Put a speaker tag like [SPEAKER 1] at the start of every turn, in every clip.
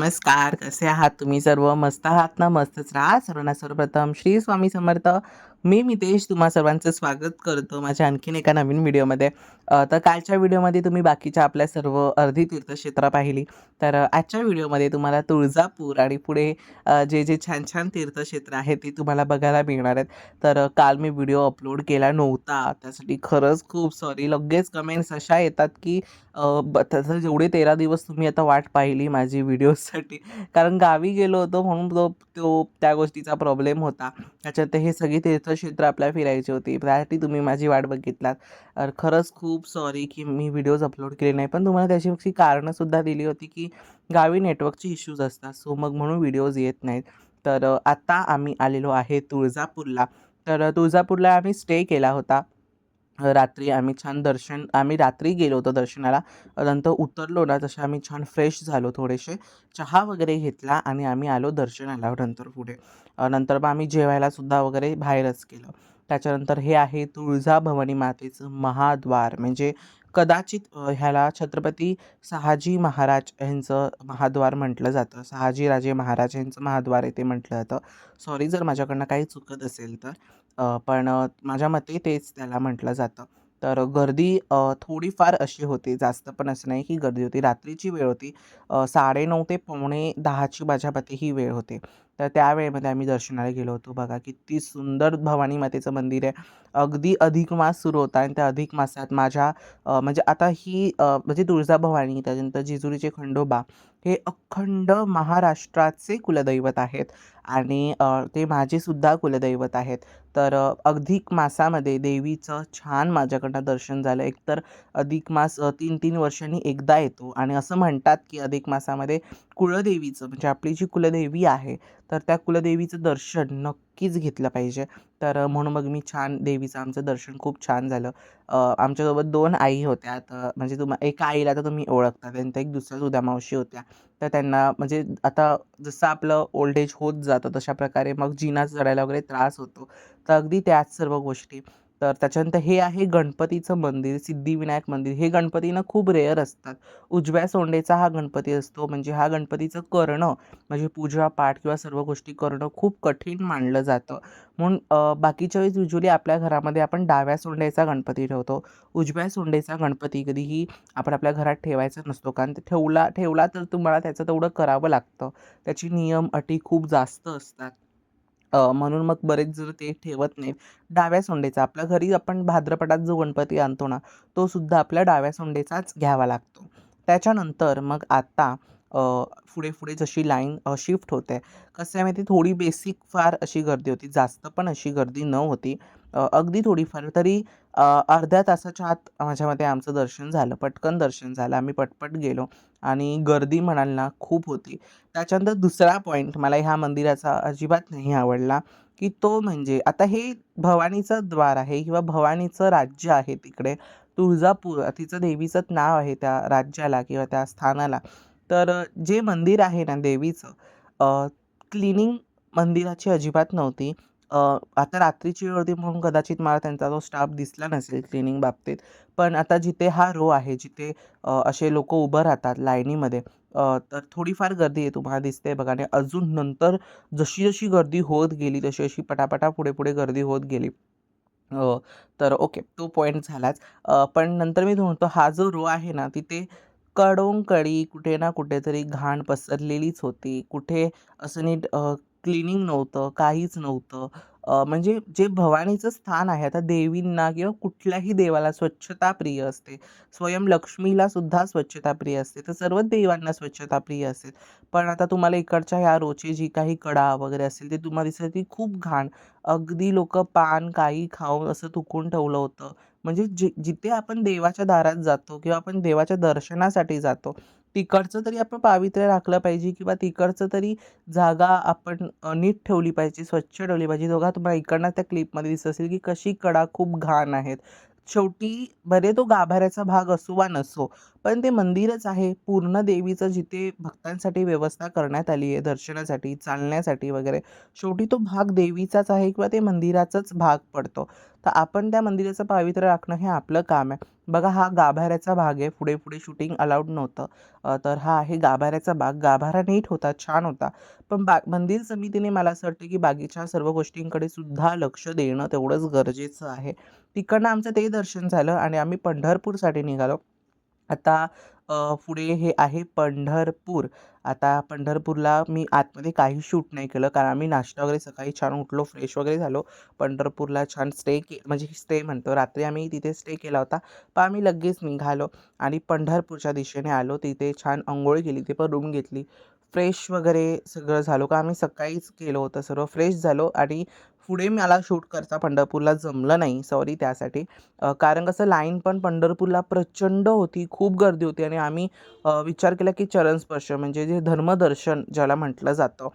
[SPEAKER 1] नमस्कार. कसे आहात तुम्ही सर्व? मस्त आहात ना? मस्तच राहा. सर्वांना सर्वप्रथम श्री स्वामी समर्थ. मी मितेश तुम्हा सर्वांचं स्वागत करतो माझ्या आणखीन एका नवीन व्हिडिओमध्ये. तर कालच्या व्हिडिओमध्ये तुम्ही बाकीच्या आपल्या सर्व अर्धी तीर्थक्षेत्र पाहिली. तर आजच्या व्हिडिओमध्ये तुम्हाला तुळजापूर आणि पुढे जे छान-छान तीर्थक्षेत्र आहेत ती तुम्हाला बघायला मिळणार आहेत. तर काल मी व्हिडिओ अपलोड केला नव्हता. त्यासाठी खरंच खूप सॉरी. लगेच कमेंट्स अशा येतात की तसं जेवढे 13 दिवस तुम्ही आता वाट पाहिली माझी व्हिडिओजसाठी कारण गावी गेलो होतो म्हणून त्या गोष्टीचा प्रॉब्लेम होता. त्याच्यात हे सगळी तीर्थक्षेत्र आपल्याला फिरायची होती. त्यासाठी तुम्ही माझी वाट बघितलात. खरंच खूप सॉरी की मी व्हिडिओज अपलोड केले नाही. पण तुम्हाला त्याची कारणंसुद्धा दिली होती की गावी नेटवर्कचे इश्यूज असतात. सो मग म्हणून व्हिडिओज येत नाहीत. तर आता आम्ही आलेलो आहे तुळजापूरला. तर तुळजापूरला आम्ही स्टे केला होता. रात्री आम्ही रात्री गेलो होतो दर्शनाला. नंतर उतरलो ना तसे आम्ही छान फ्रेश झालो थोडेसे. चहा वगैरे घेतला आणि आम्ही आलो दर्शनाला नंतर पुढे. नंतर मग आम्ही जेवायलासुद्धा वगैरे बाहेरच केलं. त्याच्यानंतर हे आहे तुळजाभवानी मातेचं महाद्वार म्हणजे कदाचित ह्याला छत्रपती शहाजी महाराज यांचं महाद्वार म्हटलं जातं. शहाजी राजे महाराज यांचं महाद्वार आहे ते म्हटलं जातं. सॉरी जर माझ्याकडनं काही चुकत असेल तर. पण माझ्या मते तेच त्याला म्हटलं जातं. तर गर्दी थोडीफार अशी होती, जास्त पण असं नाही की गर्दी होती. रात्रीची वेळ होती. 9:30 ते पावणे 10ची माझ्या मते ही वेळ होती. तर त्या वेळेमध्ये आम्ही दर्शनाला गेलो होतो. बघा किती सुंदर भवानी मातेचं मंदिर आहे. अगदी अधिक मास सुरू होता आणि त्या अधिक मासात म्हणजे आता म्हणजे तुळजाभवानी, त्याच्यानंतर जेजुरीचे खंडोबा हे अखंड महाराष्ट्राचे कुलदैवत आहेत आणि ते माझेसुद्धा कुलदैवत आहेत. तर अधिक मासामध्ये देवीचं छान माझ्याकडनं दर्शन झालं. एकतर अधिक मास 3-3 वर्षांनी एकदा येतो आणि असं म्हणतात की अधिक मासामध्ये कुळदेवीचं म्हणजे आपली जी कुलदेवी आहे, तर त्या कुलदेवीचं दर्शन नक्कीच घेतलं पाहिजे. तर म्हणून मग मी छान देवीचं आमचं दर्शन खूप छान झालं. आमच्यासोबत 2 आई होत्या. तर म्हणजे एका आईला तर तुम्ही ओळखता. त्यांच्या एक दुसऱ्या सुद्धा मावशी होत्या. तर त्यांना म्हणजे आता जसं आपलं ओल्ड एज होत जातं तशा प्रकारे मग जिना चढायला वगैरे त्रास होतो. तर अगदी त्याच सर्व गोष्टी. तर त्याच्यानंतर हे आहे गणपतीचं मंदिर, सिद्धिविनायक मंदिर. हे गणपती ना खूप रेअर असतात. उजव्या सोंडेचा हा गणपती असतो. म्हणजे हा गणपतीचं करणं म्हणजे पूजा-पाठ किंवा सर्व गोष्टी करणं खूप कठीण मानलं जातं. म्हणून बाकीच्या वेळेस युजुअली आपल्या घरामध्ये आपण डाव्या सोंडेचा गणपती ठेवतो. उजव्या सोंडेचा गणपती कधीही आपण आपल्या घरात ठेवायचा नसतो. कारण ते ठेवला तर तुम्हाला त्याचं तेवढं करावं लागतं. त्याची नियम, अटी खूप जास्त असतात. म्हणून मग बरेच जण ते ठेवत नाहीत. डाव्या सोंडेचा आपल्या घरी आपण भाद्रपदात जो गणपती आणतो ना, तो सुद्धा आपल्या डाव्या सोंडेचाच घ्यावा लागतो. त्याच्यानंतर मग आता अ, पुढे-पुढे जशी लाईन शिफ्ट होते, कसं आहे माहिती आहे, थोडी बेसिक फार अशी गर्दी होती. जास्त पण अशी गर्दी न होती. अगदी थोडीफार तरी अर्ध्या तासाच्या आत माझ्या मते आमचं दर्शन झालं. पटकन दर्शन झालं. आम्ही पटपट गेलो आणि गर्दी म्हणाल ना खूप होती. त्याच्यानंतर दुसरा पॉइंट मला ह्या मंदिराचा अजिबात नाही आवडला, की तो म्हणजे आता हे भवानीचं द्वार आहे किंवा भवानीचं राज्य आहे तिकडे. तुळजापूर तिचं देवीचंच नाव आहे त्या राज्याला किंवा त्या स्थानाला. तर जे मंदिर आहे ना देवीचं क्लीनिंग मंदिराची अजिबात नव्हती. आता रात्रीची वेळ होती म्हणून कदाचित मला त्यांचा तो स्टाफ दिसला नसेल क्लीनिंग बाबतीत. पण आता जिथे हा रो आहे, जिथे असे लोकं उभं राहतात लाईनीमध्ये तर थोडीफार गर्दी आहे तुम्हाला दिसते बघा आणि अजून नंतर जशी-जशी गर्दी होत गेली, तशी-तशी पटापटा पुढे-पुढे गर्दी होत गेली. अ, तर ओके तो पॉइंट झालाच. पण नंतर मी म्हणतो हा जो रो आहे ना, तिथे कडोन-कडी कुठे ना कुठेतरी घाण पसरलेलीच होती. कुठे असं नीट क्लीनिंग नव्हतं, काहीच नव्हतं. म्हणजे जे भवानीचं स्थान आहे, आता देवींना किंवा कुठल्याही देवाला स्वच्छता प्रिय असते. स्वयं लक्ष्मीला सुद्धा स्वच्छता प्रिय असते. तर सर्वच देवांना स्वच्छता प्रिय असते. पण आता तुम्हाला इकडच्या ह्या रोची जी काही कडा वगैरे असेल, ते तुम्हाला दिसेल ती खूप घाण. अगदी लोकं पान, काही खाऊन असं थुंकून ठेवलं होतं. म्हणजे जिथे आपण देवाच्या दारात जातो किंवा आपण देवाच्या दर्शनासाठी जातो, तिकडचं तरी आपण पावित्र्य राखलं पाहिजे किंवा तिकडचं तरी जागा आपण नीट ठेवली पाहिजे, स्वच्छ ठेवली पाहिजे. बघा तुम्हाला इकडनं त्या क्लिपमध्ये दिसत असेल, की कशी कडा खूप घाण आहेत. शेवटी भले तो गाभाऱ्याचा भाग असो वा नसो, पण ते मंदिरच आहे. पूर्ण देवीचं जिथे भक्तांसाठी व्यवस्था करण्यात आली आहे, दर्शनासाठी, चालण्यासाठी वगैरे. शेवटी तो भाग देवीचाच आहे किंवा ते मंदिराचाच भाग पडतो. तर आपण त्या मंदिराचं पावित्र्य राखणं हे आपलं काम आहे. बघा हा गाभाऱ्याचा भाग आहे. पुढे पुढे शूटिंग अलाउड नव्हतं. तर हा आहे गाभाऱ्याचा भाग. गाभारा नीट होता, छान होता. पण मंदिर समितीने मला असं वाटतं की बाकीच्या सर्व गोष्टींकडे सुद्धा लक्ष देणं तेवढंच गरजेचं आहे. तिकडनं आमचं ते दर्शन झालं आणि आम्ही पंढरपूरसाठी निघालो. आता पुढे हे आहे पंढरपूर. आता पंढरपूरला मी आतमध्ये काही शूट नाही केलं, कारण आम्ही नाश्ता वगैरे सकाळी छान उठलो, फ्रेश वगैरे झालो. पंढरपूरला छान म्हणजे स्टे म्हणतो, रात्री आम्ही तिथे स्टे केला होता. पण आम्ही लगेच निघालो आणि पंढरपूरच्या दिशेने आलो. तिथे छान अंघोळ केली, तिथे पण रूम घेतली. फ्रेश वगैरे सगळं झालो, का आम्ही सकाळीच केलं होतं सर्व. फ्रेश झालो आणि पुढे मला शूट करता पंढरपूरला जमलं नाही, सॉरी त्यासाठी. कारण कसं लाईन पण पंढरपूरला प्रचंड होती, खूप गर्दी होती आणि आम्ही विचार केला की चरणस्पर्श म्हणजे जे धर्मदर्शन ज्याला म्हटलं जातं,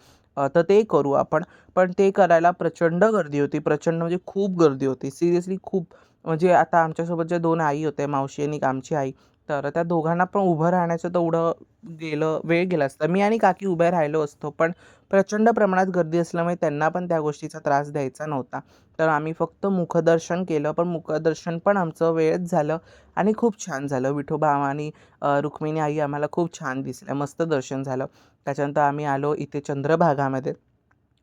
[SPEAKER 1] तर ते करू आपण. पण ते करायला प्रचंड गर्दी होती, प्रचंड म्हणजे खूप गर्दी होती. सिरियसली खूप. म्हणजे आता आमच्यासोबत ज्या 2 आई होत्या, मावशी आणि एक आमची आई, तर त्या दोघांना पण उभं राहण्याचं तेवढं वेळ गेला असता. मी आणि काकी उभे राहिलो असतो, पण प्रचंड प्रमाणात गर्दी असल्यामुळे त्यांना पण त्या गोष्टीचा त्रास द्यायचा नव्हता. तर आम्ही फक्त मुखदर्शन केलं, पण मुखदर्शन पण आमचं वेळेत झालं आणि खूप छान झालं. विठोबा आणि रुक्मिणी आई आम्हाला खूप छान दिसल्या, मस्त दर्शन झालं. त्याच्यानंतर आम्ही आलो इथे चंद्रभागामध्ये.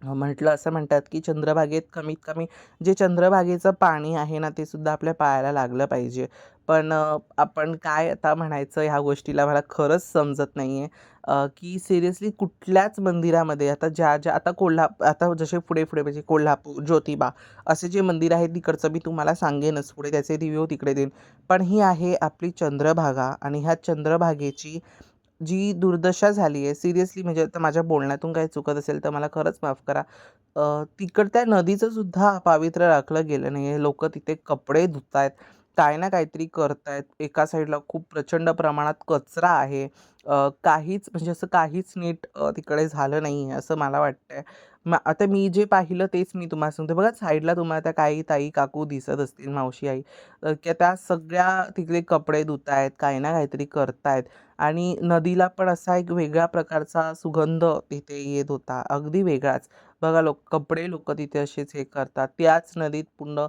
[SPEAKER 1] म्हटलं असं म्हणतात की चंद्रभागेत कमीत कमी जे चंद्रभागेचं पाणी आहे ना, ते सुद्धा आपल्या पायाला लागलं पाहिजे. पण आपण काय आता म्हणायचं ह्या गोष्टीला मला खरंच समजत नाही आहे. की सिरियसली कुठल्याच मंदिरामध्ये आता ज्या आता आता जसे पुढे-पुढे म्हणजे कोल्हापूर, ज्योतिबा असे जे मंदिर आहेत तिकडचं मी तुम्हाला सांगेनच पुढे, त्याचे रिव्ह्यू तिकडे देईन. पण ही आहे आपली चंद्रभागा आणि ह्या चंद्रभागेची जी दुर्दशा झाली आहे सिरियसली, म्हणजे आता माझ्या बोलण्यातून काही चुकत असेल तर मला खरंच माफ करा. त्या नदीचं सुद्धा पावित्र्य राखलं गेलं नाही आहे. लोकं तिथे कपडे धुतायत, काही ना काहीतरी करतायत. एका साईडला खूप प्रचंड प्रमाणात कचरा आहे. काहीच म्हणजे असं काहीच नीट तिकडे झालं नाही आहे असं मला वाटतंय. आता मी जे पाहिलं तेच मी तुम्हाला सांगते. बघा साईडला तुम्हाला त्या काही ताई, काकू दिसत असतील, मावशी, आई, की त्या सगळ्या तिकडे कपडे धुतायत, काही ना काहीतरी करतायत. आणि नदीला पण असा एक वेगळ्या प्रकारचा सुगंध तिथे येत होता, अगदी वेगळाच. बघा कपडे लोकं तिथे असेच हे करतात. त्याच नदीत पूर्ण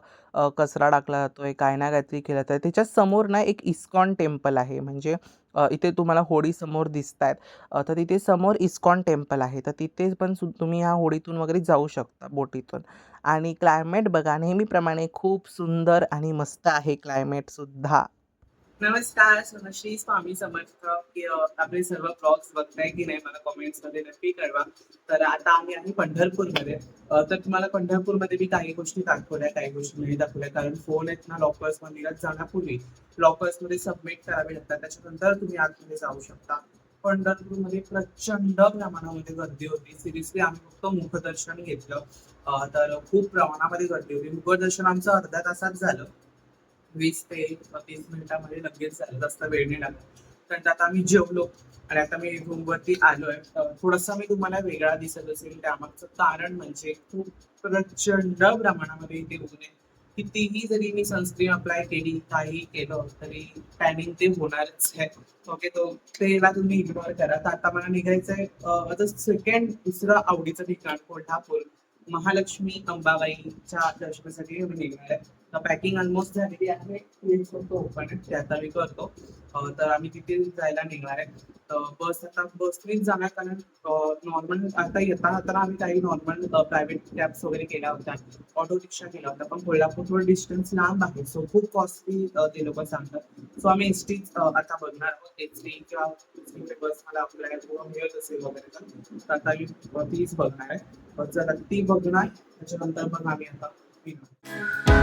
[SPEAKER 1] कचरा टाकला जातोय, काय ना काहीतरी केलं जातंय. त्याच्या समोर ना एक इस्कॉन टेम्पल आहे. म्हणजे इथे तुम्हाला होडी समोर दिसतायत. तर तिथे समोर इस्कॉन टेम्पल आहे. तर तिथे पण तुम्ही ह्या होडीतून वगैरे जाऊ शकता बोटीतून. आणि क्लायमेट बघा नेहमीप्रमाणे खूप सुंदर आणि मस्त आहे क्लायमेटसुद्धा.
[SPEAKER 2] नमस्कार, श्री स्वामी समर्थ. की आपले सर्व ब्लॉग्स बघताय की नाही मला कमेंट्समध्ये नक्की कळवा. तर आता आम्ही आहे पंढरपूरमध्ये. तर तुम्हाला पंढरपूरमध्ये मी काही गोष्टी दाखवल्या, काही गोष्टी नाही दाखवल्या. कारण फोन आहेत ना लॉकर्स मंदिरात जाण्यापूर्वी लॉकर्समध्ये सबमिट करावे लागतात. त्याच्यानंतर तुम्ही आतमध्ये जाऊ शकता. पंढरपूरमध्ये प्रचंड प्रमाणामध्ये गर्दी होती. सिरियसली आम्ही फक्त मुखदर्शन घेतलं. तर खूप प्रमाणामध्ये गर्दी होती. मुखदर्शन आमचं अर्ध्या तासात झालं. 20 ते 30 मिनिटामध्ये लगेच झालं, जास्त वेळ नाही लागला. कारण आता आम्ही जेवलो आणि आता मी रूमवरती आलोय. थोडासा मी तुम्हाला वेगळा दिसत असेल त्यामागचं कारण म्हणजे खूप प्रचंड प्रमाणामध्ये इथे ऊन आहे. कितीही जरी मी सनस्क्रीन अप्लाय केली, काही केलं तरी टॅनिंग ते होणारच आहे. ओके, तो त्याला तुम्ही इग्नोर करा. तर आता मला निघायचंय आता सेकंड दुसरं आवडीचं ठिकाण कोल्हापूर. महालक्ष्मी अंबाबाईच्या दर्शनासाठी मी निघणार आहे. पॅकिंग ऑलमोस्ट झालेली आहे. प्लीज फक्त ओपन आहे ते आता मी करतो. तर आम्ही तिथे जायला निघणार आहे. आता बसनेच जाणार, कारण नॉर्मल आता येताना आम्ही काही नॉर्मल प्रायव्हेट कॅब्स वगैरे केल्या होत्या, ऑटो रिक्षा केला होता. पण कोल्हापूर थोडं डिस्टन्स लांब आहे, सो खूप कॉस्टली ते लोक सांगतात. सो आम्ही एस टी आता बघणार आहोत. एस टी किंवा बस मला आपल्याला मिळत असेल वगैरे तर आता मी तीच बघणार आहे. जर ती बघणार त्याच्यानंतर मग आम्ही आता निघणार.